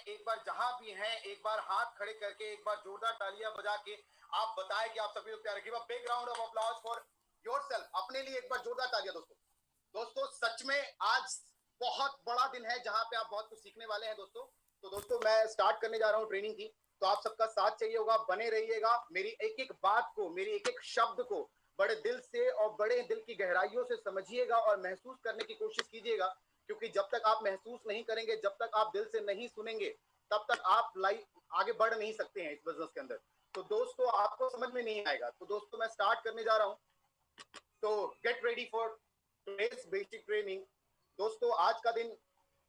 एक बार जहां भी हैं, एक बार हाथ खड़े करके, एक बार जोरदार तालियां बजा के आप बताएं कि आप सभी लोग प्यारे। Give a big round of applause for yourself. अपने लिए एक बार जोरदार तालियां दोस्तों। दोस्तों सच में आज बहुत बड़ा दिन है जहां पे आप बहुत कुछ सीखने वाले हैं दोस्तों। तो दोस्तों मैं स्टार्ट करने जा रहा हूं ट्रेनिंग की, तो आप सबका साथ चाहिए होगा, बने रहिएगा। मेरी एक एक बात को, मेरी एक एक शब्द को बड़े दिल से और बड़े दिल की गहराइयों से समझिएगा और महसूस करने की कोशिश कीजिएगा, क्योंकि जब तक आप महसूस नहीं करेंगे, जब तक आप दिल से नहीं सुनेंगे, तब तक आप लाइफ आगे बढ़ नहीं सकते हैं इस बिजनेस के अंदर। तो दोस्तों आपको समझ में नहीं आएगा। तो दोस्तों मैं स्टार्ट करने जा रहा हूं, तो get ready for today's basic training. दोस्तों आज का दिन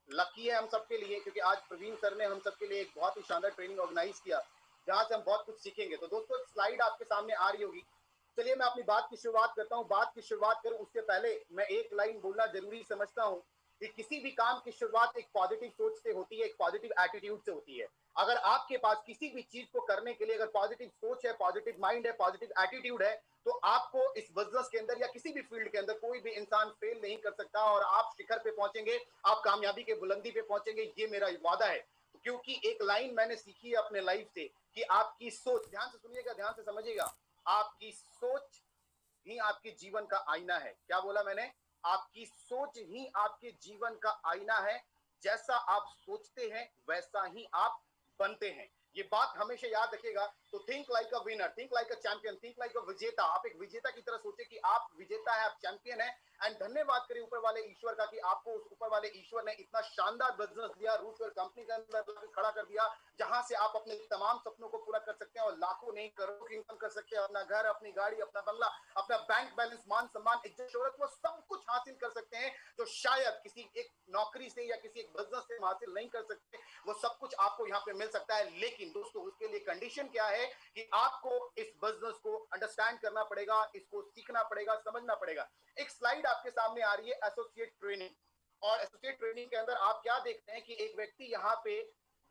लकी है हम सबके लिए, क्योंकि आज प्रवीण सर ने हम सबके लिए एक बहुत ही शानदार ट्रेनिंग ऑर्गेनाइज किया, जहां से हम बहुत कुछ सीखेंगे। तो दोस्तों एक स्लाइड आपके सामने आ रही होगी। चलिए मैं अपनी बात की शुरुआत करता हूं। बात की शुरुआत करूं उससे पहले मैं एक लाइन बोलना जरूरी समझता हूं कि किसी भी काम की शुरुआत एक पॉजिटिव सोच से होती है, एक पॉजिटिव एटीट्यूड से होती है। अगर आपके पास किसी भी चीज को करने के लिए अगर पॉजिटिव सोच है, पॉजिटिव माइंड है, पॉजिटिव एटीट्यूड है, तो आपको इस बिजनेस के अंदर या किसी भी फील्ड के अंदर कोई भी इंसान फेल नहीं कर सकता, और आप शिखर पे पहुंचेंगे, आप कामयाबी के बुलंदी पे पहुंचेंगे, ये मेरा वादा है। क्योंकि एक लाइन मैंने सीखी है अपने लाइफ से कि आपकी सोच, ध्यान से सुनिएगा, ध्यान से समझिएगा, आपकी सोच ही आपके जीवन का आईना है। क्या बोला मैंने? आपकी सोच ही आपके जीवन का आईना है। जैसा आप सोचते हैं वैसा ही आप बनते हैं। ये बात हमेशा याद रखिएगा। तो think like a winner, think like a champion, think like अ विजेता। आप एक विजेता की तरह सोचे कि आप विजेता है, आप चैंपियन है। एंड धन्यवाद करें ऊपर वाले ईश्वर का कि आपको उस ऊपर वाले ईश्वर ने इतना शानदार बिजनेस दिया, रूटवेयर कंपनी के अंदर खड़ा कर दिया, जहां से आप अपने तमाम सपनों को पूरा कर सकते हैं और लाखों नहीं करोड़ों की इनकम कर सकते हैं। अपना घर, अपनी गाड़ी, अपना बंगला, अपना बैंक बैलेंस, मान सम्मान, इज्जत, शोहरत, वो सब कुछ हासिल कर सकते हैं जो शायद किसी एक नौकरी से या किसी एक बिजनेस से हासिल नहीं कर सकते। वो सब कुछ आपको यहाँ पे मिल सकता है। लेकिन दोस्तों उसके लिए कंडीशन क्या है कि आपको इस बिजनेस को अंडरस्टैंड करना पड़ेगा, इसको सीखना पड़ेगा, समझना पड़ेगा। एक स्लाइड आपके सामने आ रही है एसोसिएट ट्रेनिंग, और एसोसिएट ट्रेनिंग के अंदर आप क्या देखते हैं कि एक व्यक्ति यहाँ पे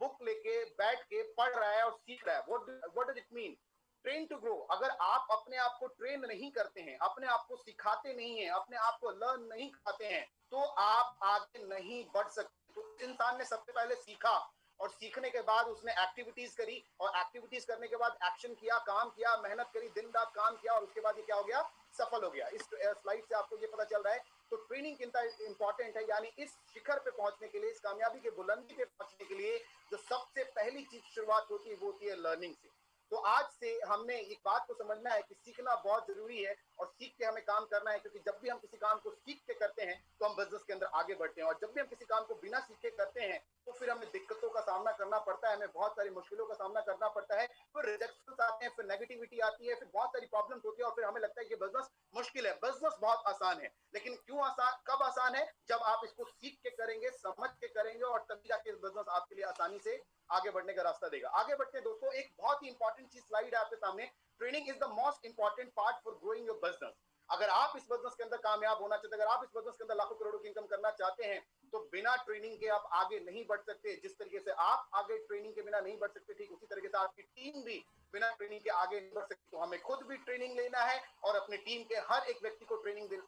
बुक लेके बैठ के पढ़ रहा है और सीख रहा है। What does it mean? Train to grow. अगर आप अपने आप को ट्रेन नहीं करते हैं, अपने आप को सिखाते नहीं हैं, अपने आप को लर्न नहीं करते हैं, तो आप आगे नहीं बढ़ सकते। तो इस इंसान ने सबसे पहले सीखा, और सीखने के बाद उसने एक्टिविटीज करी, और एक्टिविटीज करने के बाद एक्शन किया, काम किया, मेहनत करी, दिन रात काम किया, और उसके बाद ये क्या हो गया? सफल हो गया। इस स्लाइड से आपको ये पता चल रहा है। तो ट्रेनिंग कितना इंपॉर्टेंट है, यानी इस शिखर पे पहुंचने के लिए, इस कामयाबी के बुलंदी पे पहुंचने के लिए जो सबसे पहली चीज शुरुआत होती है वो होती है लर्निंग से। तो आज से हमने एक बात को समझना है कि सीखना बहुत जरूरी है, और सीख के हमें काम करना है, क्योंकि जब भी हम किसी काम को सीख के करते हैं तो हम बिजनेस के अंदर आगे बढ़ते हैं, और जब भी हम किसी काम को बिना सीखे करते हैं तो फिर हमें दिक्कतों का सामना करना पड़ता है, हमें बहुत सारी मुश्किलों का सामना करना पड़ता है, फिर रिजेक्शन आते हैं, फिर नेगेटिविटी आती है, फिर बहुत सारी प्रॉब्लम्स होती है, और फिर हमें लगता है कि बिजनेस मुश्किल है। बिजनेस बहुत आसान है, लेकिन क्यों आसान, कब आसान है? जब आप इसको सीख के करेंगे, समझ के करेंगे, और तभी जाके बिजनेस आपके लिए आसानी से आगे बढ़ने का रास्ता देगा। आगे बढ़ते दोस्तों, एक बहुत ही इंपॉर्टेंट चीज स्लाइड है आपके सामने। Training is the most important part for growing your business. अगर आप इस बिजनेस के अंदर कामयाब होना चाहते हैं, अगर आप इस बिजनेस के अंदर लाखों करोड़ों की इनकम करना चाहते हैं, तो बिना ट्रेनिंग के आप आगे नहीं बढ़ सकते। जिस तरीके से आप आगे ट्रेनिंग के बिना नहीं बढ़ सकते, ठीक उसी तरीके से आपकी टीम भी बिना ट्रेनिंग के आगे नहीं बढ़ सकती। तो हमें खुद भी ट्रेनिंग लेना है, और अपनी टीम के हर एक व्यक्ति को ट्रेनिंग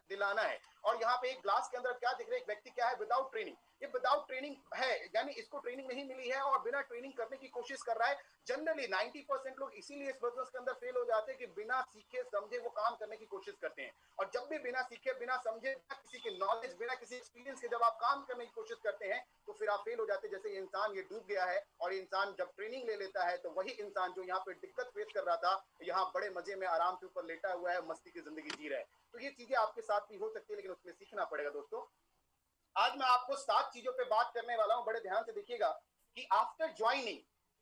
दिलाना है। और यहाँ पे एक ग्लास के अंदर क्या दिख रहा है? एक व्यक्ति क्या है? Without training. ये विदाउट ट्रेनिंग है, यानी इसको ट्रेनिंग नहीं मिली है और बिना ट्रेनिंग करने की कोशिश कर रहा है। जनरली 90% लोग इसीलिए इस बिजनेस के अंदर फेल हो जाते हैं कि बिना सीखे समझे वो काम करने की कोशिश करते हैं। और जब भी बिना सीखे, बिना समझे, बिना किसी के नॉलेज, बिना किसी एक्सपीरियंस के जब आप काम करने की कोशिश करते हैं, तो फिर आप फेल हो जाते हैं। जैसे ये इंसान, ये डूब गया है, और इंसान जब ट्रेनिंग ले लेता है, तो वही इंसान जो यहाँ पे दिक्कत फेस कर रहा था, यहाँ बड़े मजे में आराम से ऊपर लेटा हुआ है, मस्ती की जिंदगी जी रहा है। तो ये चीजें आपके साथ भी हो सकती है, लेकिन उसमें सीखना पड़ेगा दोस्तों। आज मैं आपको 7 चीजों पे बात करने वाला हूं, बड़े ध्यान से देखिएगा कि आफ्टर ज्वाइनिंग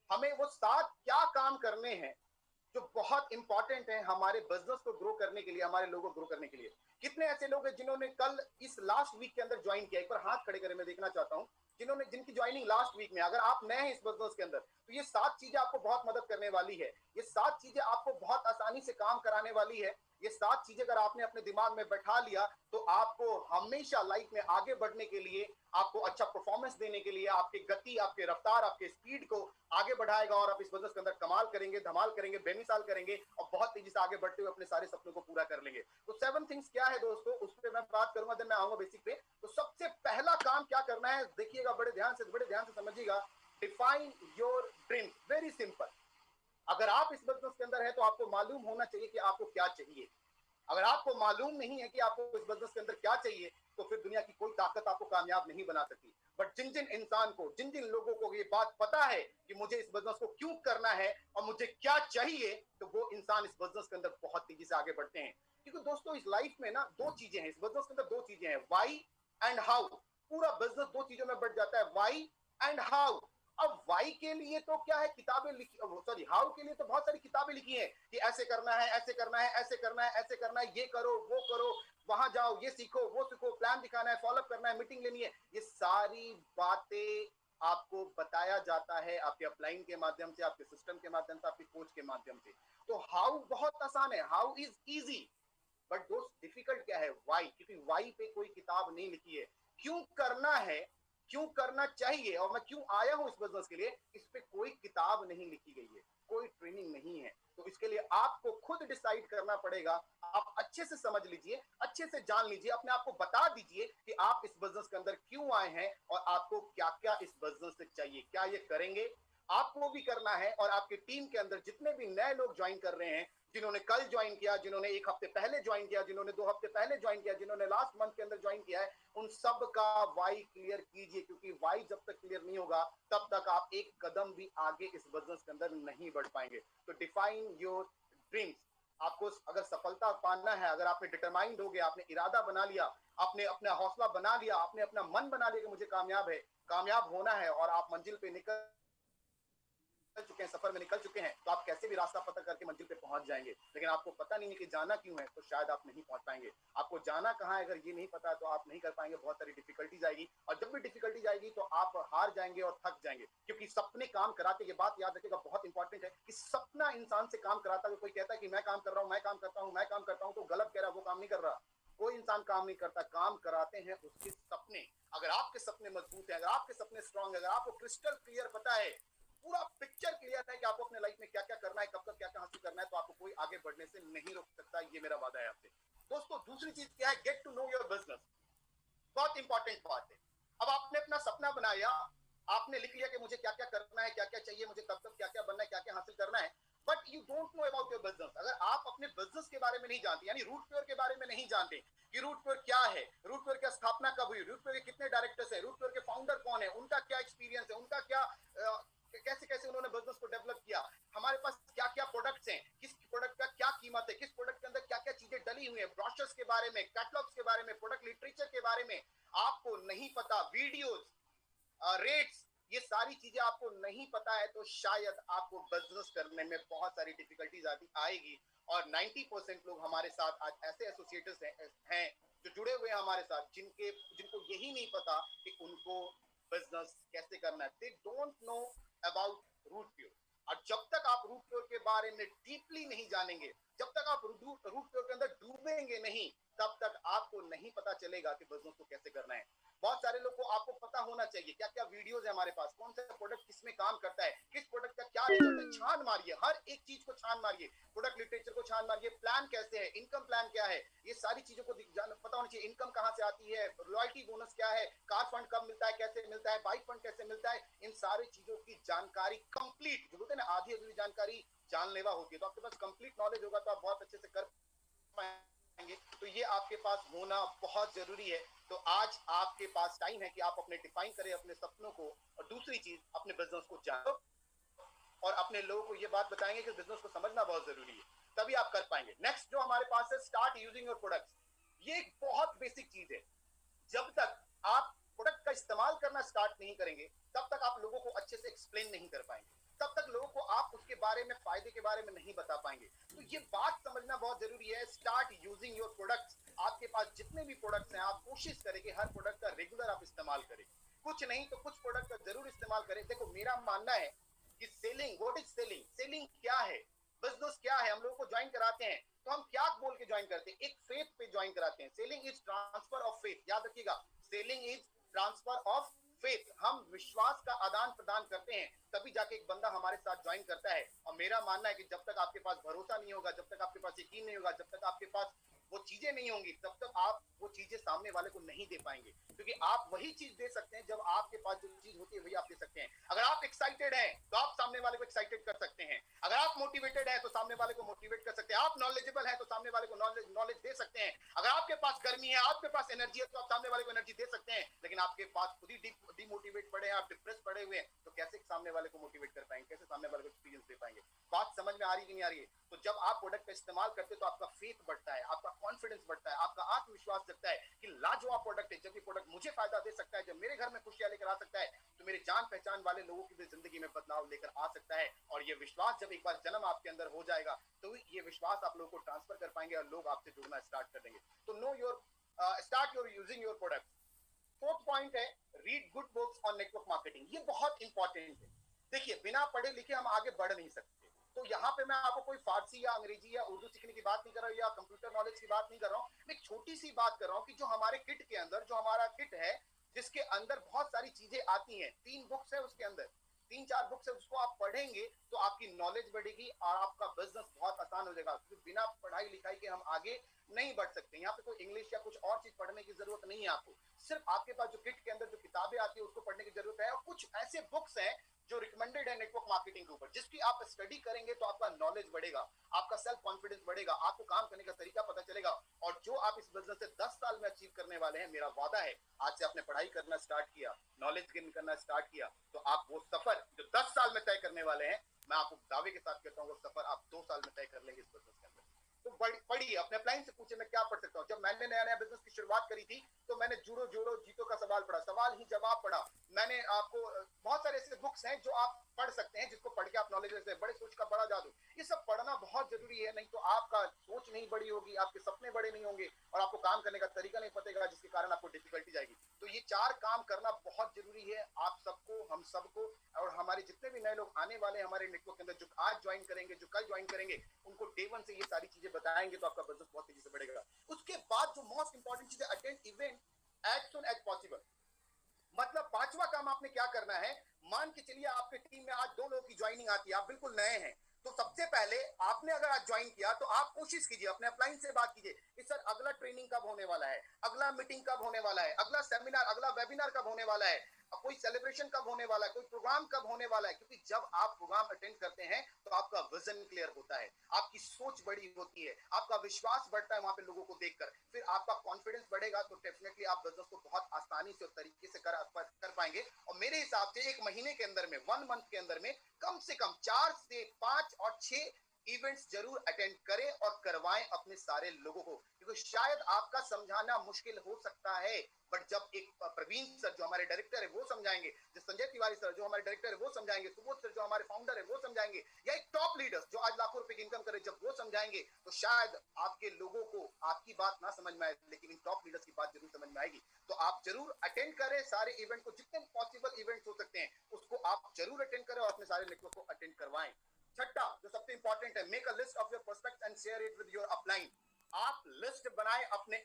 हमें वो 7 क्या काम करने हैं जो बहुत इंपॉर्टेंट है हमारे बिजनेस को ग्रो करने के लिए, हमारे लोगों को ग्रो करने के लिए। कितने ऐसे लोग हैं जिन्होंने कल इस लास्ट वीक के अंदर ज्वाइन किया? एक बार हाथ खड़े करें, मैं देखना चाहता हूं जिन्होंने, जिनकी ज्वाइनिंग लास्ट वीक में। अगर आप नए हैं इस बिजनेस के अंदर, तो ये 7 चीजें आपको बहुत मदद करने वाली है। ये 7 चीजें आपको बहुत आसानी से काम कराने वाली है। ये 7 चीजें अगर आपने अपने दिमाग में बैठा लिया, तो आपको हमेशा लाइफ में आगे बढ़ने के लिए, आपको अच्छा परफॉर्मेंस देने के लिए, आपकी गति, आपके रफ्तार, आपके स्पीड को आगे बढ़ाएगा, और आप इस बिजनेस के अंदर कमाल करेंगे, धमाल करेंगे, बेमिसाल करेंगे, और बहुत तेजी से आगे बढ़ते हुए अपने सारे सपनों को पूरा कर लेंगे। तो 7 थिंग्स क्या है दोस्तों, उस पर मैं बात करूंगा, देन मैं आऊंगा बेसिक पे। तो सबसे पहला काम क्या करना है, देखिएगा बड़े ध्यान से, बड़े ध्यान से समझिएगा। Define your dreams, very simple. अगर आप इस बिजनेस के अंदर है तो आपको मालूम होना चाहिए कि आपको क्या चाहिए। अगर आपको मालूम नहीं है कि आपको इस बिजनेस के अंदर क्या चाहिए, तो फिर दुनिया की कोई ताकत आपको कामयाब नहीं बना सकती। बट जिन जिन इंसान को, जिन जिन लोगों को ये बात पता है कि मुझे इस बिजनेस को क्यों करना है और मुझे क्या चाहिए, तो वो इंसान इस बिजनेस के अंदर बहुत तेजी से आगे बढ़ते हैं। क्योंकि दोस्तों इस लाइफ में ना दो चीजें हैं, इस बिजनेस के अंदर दो चीजें हैं, वाई एंड हाउ। पूरा बिजनेस दो चीजों में बढ़ जाता है, वाई एंड हाउ। अब वाई के लिए तो क्या है, किताबें लिखी, सॉरी हाउ के लिए तो बहुत सारी किताबें लिखी हैं कि ऐसे करना है, ऐसे करना है, ऐसे करना है, ऐसे करना है, ये करो, वो करो, वहां जाओ, ये सीखो, वो सीखो, प्लान दिखाना है, फॉलोअप करना है, मीटिंग लेनी है। ये सारी बातें आपको बताया जाता है आपके अपलाइन के माध्यम से, आपके सिस्टम के माध्यम से, आपके कोच के माध्यम से। तो हाउ बहुत आसान है, हाउ इज इजी। बट दोस्त डिफिकल्ट क्या है, वाई। क्योंकि वाई पे कोई किताब नहीं लिखी है। क्यों करना है, क्यों करना चाहिए और मैं क्यों आया हूं इस बिजनेस के लिए, इस पे कोई किताब नहीं लिखी गई है, कोई ट्रेनिंग नहीं है। तो इसके लिए आपको खुद डिसाइड करना पड़ेगा। आप अच्छे से समझ लीजिए, अच्छे से जान लीजिए, अपने आप को बता दीजिए कि आप इस बिजनेस के अंदर क्यों आए हैं और आपको क्या क्या इस बिजनेस से चाहिए। क्या ये करेंगे, आपको भी करना है। और आपकी टीम के अंदर जितने भी नए लोग ज्वाइन कर रहे हैं, जिन्होंने कल ज्वाइन किया, जिन्होंने एक हफ्ते पहले ज्वाइन किया, जिन्होंने 2 हफ्ते पहले ज्वाइन किया, जिन्होंने लास्ट मंथ के अंदर ज्वाइन किया है, उन सब का वाई क्लियर कीजिए। क्योंकि वाई जब तक क्लियर नहीं होगा तब तक आप एक कदम भी आगे इस बिजनेस के अंदर नहीं बढ़ पाएंगे। तो डिफाइन योर ड्रीम्स। आपको अगर सफलता पाना है, अगर आपने डिटरमाइंड हो गया, आपने इरादा बना लिया, आपने अपना हौसला बना लिया, आपने अपना मन बना लिया कि मुझे कामयाब है, कामयाब होना है, और आप मंजिल पे निकल चुके हैं, सफर में निकल चुके हैं, तो आप कैसे भी रास्ता पता करके मंजिल पे पहुंच जाएंगे। लेकिन आपको पता नहीं है कि जाना क्यों है, तो शायद आप नहीं पहुंच पाएंगे। आपको जाना कहाँ है, अगर ये नहीं पता तो आप नहीं कर पाएंगे। बहुत सारी डिफिकल्टीज आएगी, और जब भी डिफिकल्टीज आएगी तो आप हार जाएंगे और थक जाएंगे। क्योंकि सपने काम कराते, ये बात याद रखिएगा, बहुत इंपॉर्टेंट है कि सपना इंसान से काम कराता है। कोई कहता है कि मैं काम कर रहा हूँ, मैं काम करता हूँ, मैं काम करता हूँ, तो गलत कह रहा है, वो काम नहीं कर रहा। कोई इंसान काम नहीं करता, काम कराते हैं उसके सपने। अगर आपके सपने मजबूत है, अगर आपके सपने स्ट्रांग है, अगर आपको क्रिस्टल क्लियर पता है, पूरा पिक्चर क्लियर है कि आपको अपने लाइफ में क्या क्या करना है, कब कब क्या क्या हासिल करना है, तो आपको कोई आगे बढ़ने से नहीं रोक सकता। ये मेरा वादा है आपसे। दोस्तों दूसरी चीज क्या है, get to know your business. बहुत इंपॉर्टेंट बात है। अब आपने अपना सपना बनाया, आपने लिख लिया कि मुझे क्या क्या करना है, क्या क्या चाहिए, मुझे कब कब क्या क्या बनना है, क्या क्या हासिल करना है, but you don't know about your business. अगर आप अपने बिजनेस के बारे में नहीं जानते, यानी रूट प्योर के बारे में नहीं जानते कि रूट प्योर क्या है, रूट प्योर की स्थापना कब हुई, रूट प्योर के कितने डायरेक्टर्स है, रूट प्योर के फाउंडर कौन है, उनका क्या एक्सपीरियंस है, उनका क्या कैसे कैसे उन्होंने बिजनेस को डेवलप किया, हमारे पास क्या क्या प्रोडक्ट्स हैं, किस प्रोडक्ट का क्या कीमत है, किस प्रोडक्ट के अंदर क्या क्या चीजें डली हुई हैं, ब्रोशर्स के बारे में, कैटलॉग्स के बारे में, प्रोडक्ट लिटरेचर के बारे में आपको नहीं पता, वीडियोस, रेट्स, ये सारी चीजें आपको नहीं पता है, तो शायद आपको बिजनेस करने में बहुत सारी डिफिकल्टीज आएगी। और 90% लोग हमारे साथ आज ऐसे एसोसिएट्स हैं जो जुड़े हुए हैं हमारे साथ, जिनको यही नहीं पता कि उनको बिजनेस कैसे करना है। They don't know about root pure. और जब तक आप रूट प्योर के बारे में डीपली नहीं जानेंगे, जब तक आप रूट प्योर के अंदर डूबेंगे नहीं, तब तक आपको नहीं पता चलेगा कि बिजनेस को कैसे करना है। बहुत सारे लोग को आपको पता होना चाहिए क्या क्या वीडियोस है हमारे पास, कौन सा प्रोडक्ट किसमें काम करता है, किस प्रोडक्ट का क्या रिजल्ट है। छान मारिए, हर एक चीज को छान मारिए, प्रोडक्ट लिटरेचर को छान मारिए, प्लान कैसे है, इनकम प्लान क्या है, ये सारी चीजों को पता होना चाहिए। इनकम कहां से आती है, रॉयल्टी बोनस क्या है, कार फंड कब मिलता है, कैसे मिलता है, बाइक फंड कैसे मिलता है, इन सारी चीजों की जानकारी कंप्लीट, जो बोलते हैं ना आधी अधूरी जानकारी जानलेवा होती है। तो आपके पास कंप्लीट नॉलेज होगा तो आप बहुत अच्छे से कर पाएंगे। तो ये आपके पास होना बहुत जरूरी है। तो आज आपके पास टाइम है कि आप अपने डिफाइन करें अपने सपनों को, और दूसरी चीज अपने बिजनेस को जानो, और अपने लोगों को ये बात बताएंगे कि बिजनेस को समझना बहुत जरूरी है, तभी आप कर पाएंगे। नेक्स्ट जो हमारे पास है, स्टार्ट यूजिंग योर प्रोडक्ट्स। ये एक बहुत बेसिक चीज है। जब तक आप प्रोडक्ट का इस्तेमाल करना स्टार्ट नहीं करेंगे, तब तक आप लोगों को अच्छे से एक्सप्लेन नहीं कर पाएंगे, तब तक लोगों को आप उसके बारे में, फायदे के बारे में नहीं बता पाएंगे। तो ये बात समझना बहुत जरूरी है। Start using your products. आपके पास जितने भी प्रोडक्ट्स हैं, आप कोशिश करें कि हर प्रोडक्ट का रेगुलर आप इस्तेमाल करें। कुछ नहीं तो कुछ प्रोडक्ट का जरूर इस्तेमाल करें। देखो मेरा मानना है कि selling, what is selling, selling क्या है, बिजनेस क्या है, हम लोगों को ज्वाइन कराते हैं तो हम क्या बोल के ज्वाइन करते हैं, एक फेथ पे ज्वाइन कराते हैं। Selling is transfer of faith, याद रखिएगा, selling is transfer of faith. हम विश्वास का आदान प्रदान करते हैं, तभी जाके एक बंदा हमारे साथ ज्वाइन करता है। और मेरा मानना है कि जब तक आपके पास भरोसा नहीं होगा, जब तक आपके पास यकीन नहीं होगा, जब तक आपके पास वो चीजें नहीं होंगी तब तक आप वो चीजें सामने वाले को नहीं दे पाएंगे, क्योंकि आप वही चीज दे सकते हैं जब आपके पास जो चीज होती है वही आप दे सकते हैं। अगर आप एक्साइटेड हैं तो आप सामने वाले को एक्साइटेड कर सकते हैं, अगर आप मोटिवेटेड हैं तो सामने वाले को मोटिवेट कर सकते हैं, आप नॉलेजेबल हैं तो सामने वाले को नॉलेज दे सकते हैं, अगर आपके पास गर्मी है, आपके पास एनर्जी है, तो आप सामने वाले को एनर्जी दे सकते हैं। लेकिन आपके पास खुद ही डिमोटिवेट पड़े हैं, आप डिप्रेस पड़े हुए हैं, तो कैसे सामने वाले को मोटिवेट कर पाएंगे, कैसे सामने वाले को एक्सपीरियंस दे पाएंगे? बात समझ में आ रही कि नहीं आ रही है? तो जब आप प्रोडक्ट का इस्तेमाल करते हैं तो आपका फेथ बढ़ता है, आपका कॉन्फिडेंस बढ़ता है, आपका आत्मविश्वास जगता है कि लाजवाब प्रोडक्ट है, जब ये प्रोडक्ट मुझे फायदा दे सकता है, जब मेरे घर में खुशियां लेकर आ सकता है, तो मेरे जान पहचान वाले लोगों की भी जिंदगी में बदलाव लेकर आ सकता है। और ये विश्वास जब एक बार जन्म आपके अंदर हो जाएगा तो ये विश्वास आप लोगों को ट्रांसफर कर पाएंगे और लोग आपसे जुड़ना स्टार्ट कर देंगे। तो know your start your using your product. Fourth point है read good books on network marketing. ये बहुत इंपॉर्टेंट है। देखिए, बिना पढ़े लिखे हम आगे बढ़ नहीं सकते। तो यहाँ पे मैं आपको कोई फारसी या अंग्रेजी या उर्दू सीखने की बात नहीं कर रहा हूँ या कंप्यूटर नॉलेज की बात नहीं कर रहा हूँ। मैं एक छोटी सी बात कर रहा हूँ कि जो हमारे किट के अंदर, जो हमारा किट है जिसके अंदर बहुत सारी चीजें आती हैं, 3 बुक्स है उसके अंदर, 3-4 बुक्स है, उसको आप पढ़ेंगे तो आपकी नॉलेज बढ़ेगी और आपका बिजनेस बहुत आसान हो जाएगा। क्योंकि बिना पढ़ाई लिखाई के हम आगे नहीं बढ़ सकते। यहाँ पे कोई इंग्लिश या कुछ और चीज पढ़ने की जरूरत नहीं है आपको। सिर्फ आपके पास जो किट के अंदर जो किताबें आती है उसको पढ़ने की जरूरत है, और कुछ ऐसे बुक्स हैं जो रिकमेंडेड है नेटवर्क मार्केटिंग के ऊपर, जिसकी आप स्टडी करेंगे तो आपका नॉलेज बढ़ेगा, आपका सेल्फ कॉन्फिडेंस बढ़ेगा, आपको काम करने का तरीका पता चलेगा। और जो आप इस बिजनेस से 10 साल में अचीव करने वाले हैं, मेरा वादा है, आज से आपने पढ़ाई करना स्टार्ट किया, नॉलेज गेन करना स्टार्ट किया, तो आप वो सफर जो 10 साल में तय करने वाले हैं, मैं आपको दावे के साथ कहता हूँ वो सफर आप 2 साल में तय कर लेंगे इस बिजनेस के अंदर। तो पढ़िए, अपने अपलाइन से पूछे मैं क्या पढ़ सकता हूँ। जब मैंने नया नया बिजनेस की शुरुआत करी थी तो मैंने जुड़ो जोड़ो जीतो का सवाल पढ़ा, सवाल ही जवाब पढ़ा। मैंने आपको बहुत सारे ऐसे बुक्स हैं जो आप पढ़ सकते हैं, जिसको पढ़ के आप नॉलेज ले सकते हैं। बड़े सोच का बड़ा जादू, ये सब पढ़ना बहुत जरूरी है, नहीं तो आपका सोच नहीं बड़ी होगी, आपके सपने बड़े नहीं होंगे और आपको काम करने का तरीका नहीं पतेगा, जिसके कारण आपको डिफिकल्टी जाएगी। तो ये 4 काम करना बहुत जरूरी है आप सबको, हम सबको, और हमारे जितने भी नए लोग आने वाले हमारे नेटवर्क के अंदर, जो आज ज्वाइन करेंगे, जो कल ज्वाइन करेंगे, उनको डे 1 से ये सारी चीजें बताएंगे तो आपका बिजनेस बहुत तेजी से बढ़ेगा। उसके बाद जो मोस्ट इंपॉर्टेंट चीज है, attend event as soon as possible. मतलब 5वां काम आपने क्या करना है, मान के चलिए आपके टीम में आज 2 लोगों की ज्वाइनिंग आती है, आप बिल्कुल नए हैं, तो सबसे पहले आपने अगर आज ज्वाइन किया तो आप कोशिश कीजिए, अपने अपलाइन से बात कीजिए कि सर अगला ट्रेनिंग कब होने वाला है, अगला मीटिंग कब होने वाला है, अगला सेमिनार, अगला वेबिनार कब होने वाला है, कोई सेलिब्रेशन कब होने वाला है, कोई प्रोग्राम कब होने वाला है। क्योंकि जब आप प्रोग्राम अटेंड करते हैं तो आपका विजन क्लियर होता है, आपकी सोच बड़ी होती है, आपका विश्वास बढ़ता है वहां पे लोगों को देखकर, फिर आपका कॉन्फिडेंस बढ़ेगा, तो डेफिनेटली आप बिजनेस को बहुत आसानी से और तरीके से कर पाएंगे। और मेरे हिसाब से 1 महीने के अंदर में, 1 मंथ के अंदर में कम से कम 4 से 5 और 6 इवेंट्स जरूर अटेंड करें और करवाएं अपने सारे लोगों को। क्योंकि शायद आपका समझाना मुश्किल हो सकता है, बट जब एक प्रवीण सर जो हमारे डायरेक्टर है वो समझाएंगे, जो संजय तिवारी सर जो हमारे डायरेक्टर है वो समझाएंगे, सुबोध सर जो हमारे फाउंडर है वो समझाएंगे, या एक टॉप लीडर्स जो आज लाखों रुपए की इनकम करे, जब वो समझाएंगे, तो शायद आपके लोगों को आपकी बात ना समझ में आए, लेकिन इन टॉप लीडर्स की बात जरूर समझ में आएगी। तो आप जरूर अटेंड करें सारे इवेंट को, जितने पॉसिबल इवेंट्स हो सकते हैं उसको आप जरूर अटेंड करें और अपने सारे नेटवर्क को अटेंड करवाएं। छठा जो सबसे इंपॉर्टेंट है, make a list of your prospects and share it with your upline. आप लिस्ट बनाए अपने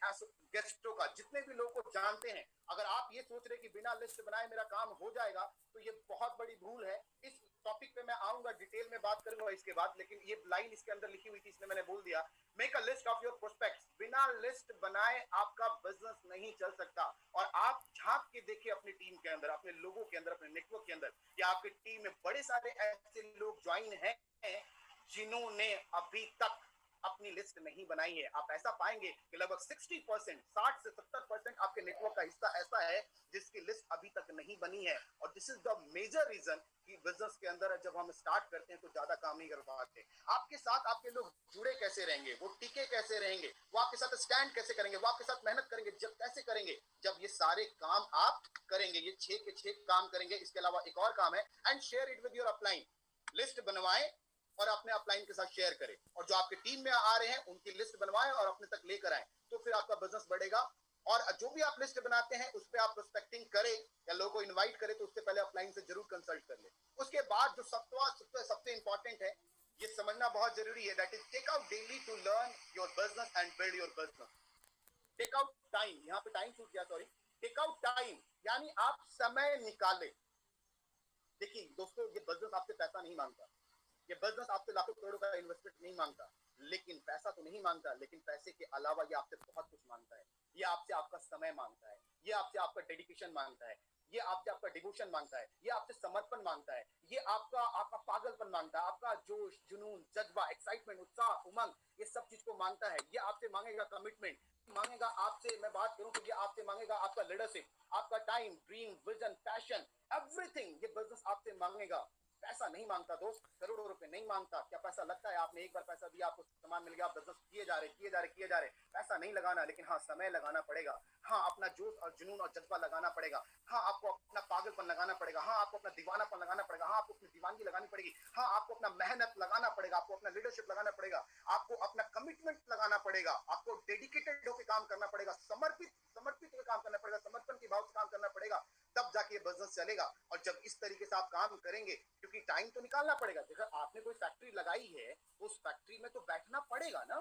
गेस्टों का, जितने भी लोगों को जानते हैं। अगर आप ये सोच रहे कि बिना लिस्ट बनाए मेरा काम हो जाएगा, तो ये बहुत बड़ी भूल है। इस टॉपिक पे मैं आऊंगा, डिटेल में बात करूंगा इसके बाद, लेकिन ये लाइन इसके अंदर लिखी हुई थी इसलिए मैंने बोल दिया। Make a list of your prospects. बिना लिस्ट बनाए आपका बिजनेस नहीं चल सकता। और आप झांक के देखिए अपनी टीम के अंदर, अपने लोगों के अंदर, अपने नेटवर्क के अंदर, कि आपकी टीम में बड़े सारे ऐसे लोग ज्वाइन हैं जिन्होंने अभी तक अपनी लिस्ट नहीं बनाई है। आप ऐसा पाएंगे कि लगभग 60%, 60 से 70% आपके नेटवर्क का हिस्सा ऐसा है जिसकी लिस्ट अभी तक नहीं बनी है। और this is the major reason कि बिजनेस के अंदर जब हम स्टार्ट करते हैं तो ज्यादा काम नहीं कर पाते। आपके साथ आपके लोग जुड़े कैसे रहेंगे, वो टिके कैसे रहेंगे, वो आपके साथ स्टैंड कैसे करेंगे, वो आपके साथ मेहनत करेंगे, जब कैसे करेंगे, जब ये सारे काम आप करेंगे, ये 6 के 6 काम करेंगे। इसके अलावा एक और काम है, and share it with your upline. List बनवाएं और अपने अपलाइन के साथ शेयर करें, और जो आपके टीम में आ रहे हैं उनकी लिस्ट बनवाएं और अपने तक लेकर आए, तो फिर आपका बिजनेस बढ़ेगा। और जो भी आप लिस्ट बनाते हैं उस पर आप प्रोस्पेक्टिंग करें या लोगों को इनवाइट करें, तो उससे पहले अपलाइन से जरूर कंसल्ट कर ले। उसके बाद जो सबसे इंपॉर्टेंट है, ये समझना बहुत जरूरी है, that is take out daily to learn your business and build your business. Take out time, यहाँ पे टाइम छूट गया, सॉरी। टेक आउट टाइम यानी आप समय निकालें। देखिए दोस्तों, ये बिजनेस आपसे पैसा नहीं मांगता, ये बिजनेस आपसे लाखों करोड़ों का इन्वेस्टमेंट नहीं मांगता। लेकिन पैसा तो नहीं मांगता, लेकिन पैसे के अलावा ये आपसे बहुत कुछ मांगता है। ये आपसे आपका समय मांगता है, ये आपसे आपका डेडिकेशन मांगता है, ये आपसे आपका डिवोशन मांगता है, ये आपसे समर्पण मांगता है, ये आपका आपका पागलपन मांगता है, आपका जोश, जुनून, जज्बा, एक्साइटमेंट, उत्साह, उमंग, ये सब चीज को मांगता है। ये आपसे मांगेगा कमिटमेंट, मांगेगा आपसे, मैं बात करूं तो ये आपसे मांगेगा आपका लीडरशिप, आपका time, dream, vision, passion, everything ये बिजनेस आपसे मांगेगा। पैसा नहीं मांगता दोस्त, करोड़ों रुपए नहीं मांगता। क्या पैसा लगता है आपने एक बार पैसा दिया, आपको सामान मिल गया, आप बिजनेस किए जा रहे किए जा रहे किए जा रहे, पैसा नहीं लगाना, लेकिन हाँ समय लगाना पड़ेगा। हाँ अपना जोश और जुनून और जज्बा लगाना पड़ेगा। हाँ आपको अपना पागलपन लगाना पड़ेगा। हाँ आपको अपना दीवानापन लगाना पड़ेगा। हाँ आपको अपनी दीवानगी लगानी पड़ेगी। हाँ आपको अपना मेहनत लगाना पड़ेगा, आपको अपना लीडरशिप लगाना पड़ेगा, आपको अपना कमिटमेंट लगाना पड़ेगा, आपको डेडिकेटेड होकर काम करना पड़ेगा, समर्पित समर्पित होकर काम करना पड़ेगा, समर्पण के भाव से काम करना पड़ेगा, तब जाके ये बिजनेस चलेगा। और जब इस तरीके से आप काम करेंगे, क्योंकि टाइम तो निकालना पड़ेगा। देखो आपने कोई फैक्ट्री लगाई है, उस फैक्ट्री में तो बैठना पड़ेगा ना,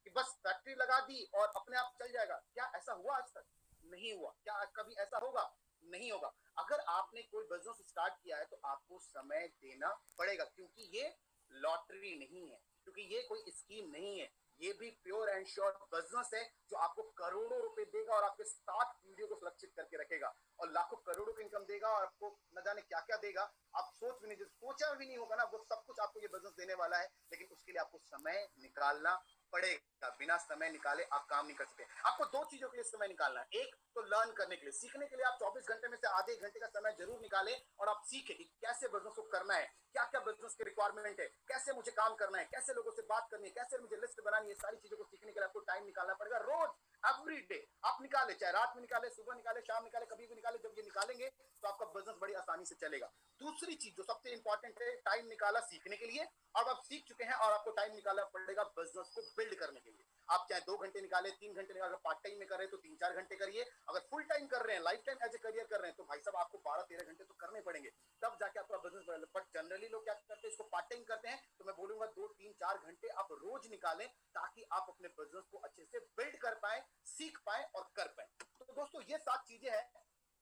कि बस फैक्ट्री लगा दी और अपने आप चल जाएगा। क्या ऐसा हुआ आज तक? नहीं हुआ। क्या कभी ऐसा होगा? नहीं होगा। अगर आपने कोई बिजनेस स्टार्ट किया है तो आपको समय देना पड़ेगा, क्योंकि ये लॉटरी नहीं है, क्योंकि ये कोई स्कीम नहीं है, ये भी प्योर एंड श्योर बिजनेस है जो आपको करोड़ों रुपए देगा और आपके 7 पीढ़ियों को सुरक्षित करके रखेगा और लाखों करोड़ों की इनकम देगा और आपको न जाने क्या क्या देगा। आप सोच भी नहीं, सोचा भी नहीं होगा ना, वो सब कुछ आपको ये बिजनेस देने वाला है। लेकिन उसके लिए आपको समय निकालना पड़ेगा। बिना समय निकाले आप काम नहीं कर सकते। आपको 2 चीजों के लिए समय निकालना है। एक तो लर्न करने के लिए, सीखने के लिए आप 24 घंटे में से आधे घंटे का समय जरूर निकालें और आप सीखें कि कैसे बिजनेस को करना है, क्या क्या बिजनेस की रिक्वायरमेंट है, कैसे मुझे काम करना है, कैसे लोगों से बात करनी है, कैसे मुझे लिस्ट बनानी है। सारी चीजों को सीखने के लिए आपको टाइम निकालना पड़ेगा। रोज एवरी डे आप निकाले, चाहे रात में निकाले, सुबह निकाले, शाम निकाले, कभी भी निकाले। जब ये निकालेंगे तो आपका बिजनेस बड़ी आसानी से चलेगा। दूसरी चीज जो सबसे इंपॉर्टेंट है, टाइम निकाला सीखने के लिए, अब आप सीख चुके हैं और आपको टाइम निकालना पड़ेगा बिजनेस को बिल्ड करने के लिए। आप चाहे 2 घंटे निकाले, 3 घंटे निकाले, अगर पार्ट टाइम में कर रहे हैं तो 3-4 घंटे करिए। अगर फुल टाइम कर रहे हैं, life time as a career कर रहे हैं, तो भाई साहब आपको 12-13 घंटे तो करने पड़ेंगे, तब जाके आपका बिजनेस बढ़ेगा। बट जनरली लोग क्या करते हैं, इसको पार्ट टाइम करते हैं। तो मैं बोलूंगा 2-3-4 घंटे आप रोज निकालें, ताकि आप अपने बिजनेस को अच्छे से बिल्ड कर पाए, सीख पाए और कर पाए। तो दोस्तों ये 7 चीजें हैं।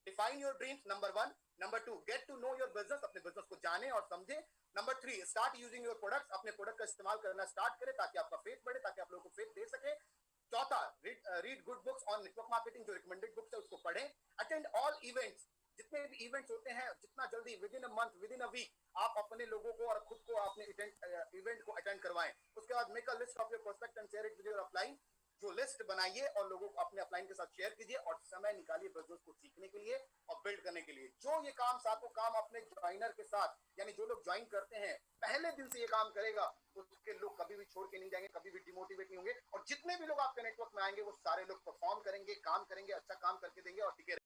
Define your dreams, number 1। Number 2, get to know your business, अपने बिजनेस को जाने और समझे। Number 3, start using your products, अपने प्रोडक्ट का इस्तेमाल करना स्टार्ट करें ताकि आपका फेथ बढ़े, ताकि आप लोगों को फेथ दे सके। चौथा, read good books on network marketing, जो रिकमेंडेड बुक्स है उसको पढ़ें। अटेंड ऑल इवेंट्स, जितने भी इवेंट्स होते हैं, जितना जल्दी within a month, within a week आप अपने लोगों को और खुद को अपने इवेंट को अटेंड करवाएं। उसके बाद make a list of your prospect and share it with your upline, जो लिस्ट बनाइए और लोगों को अपने अपलाइन के साथ शेयर कीजिए और समय निकालिए बिजनेस को सीखने के लिए और बिल्ड करने के लिए। जो ये काम, सातों काम अपने ज्वाइनर के साथ, यानी जो लोग ज्वाइन करते हैं पहले दिन से ये काम करेगा, उसके लोग कभी भी छोड़ के नहीं जाएंगे, कभी भी डिमोटिवेट नहीं होंगे। और जितने भी लोग आपके नेटवर्क में आएंगे वो सारे लोग परफॉर्म करेंगे, काम करेंगे, अच्छा काम करके देंगे और टिके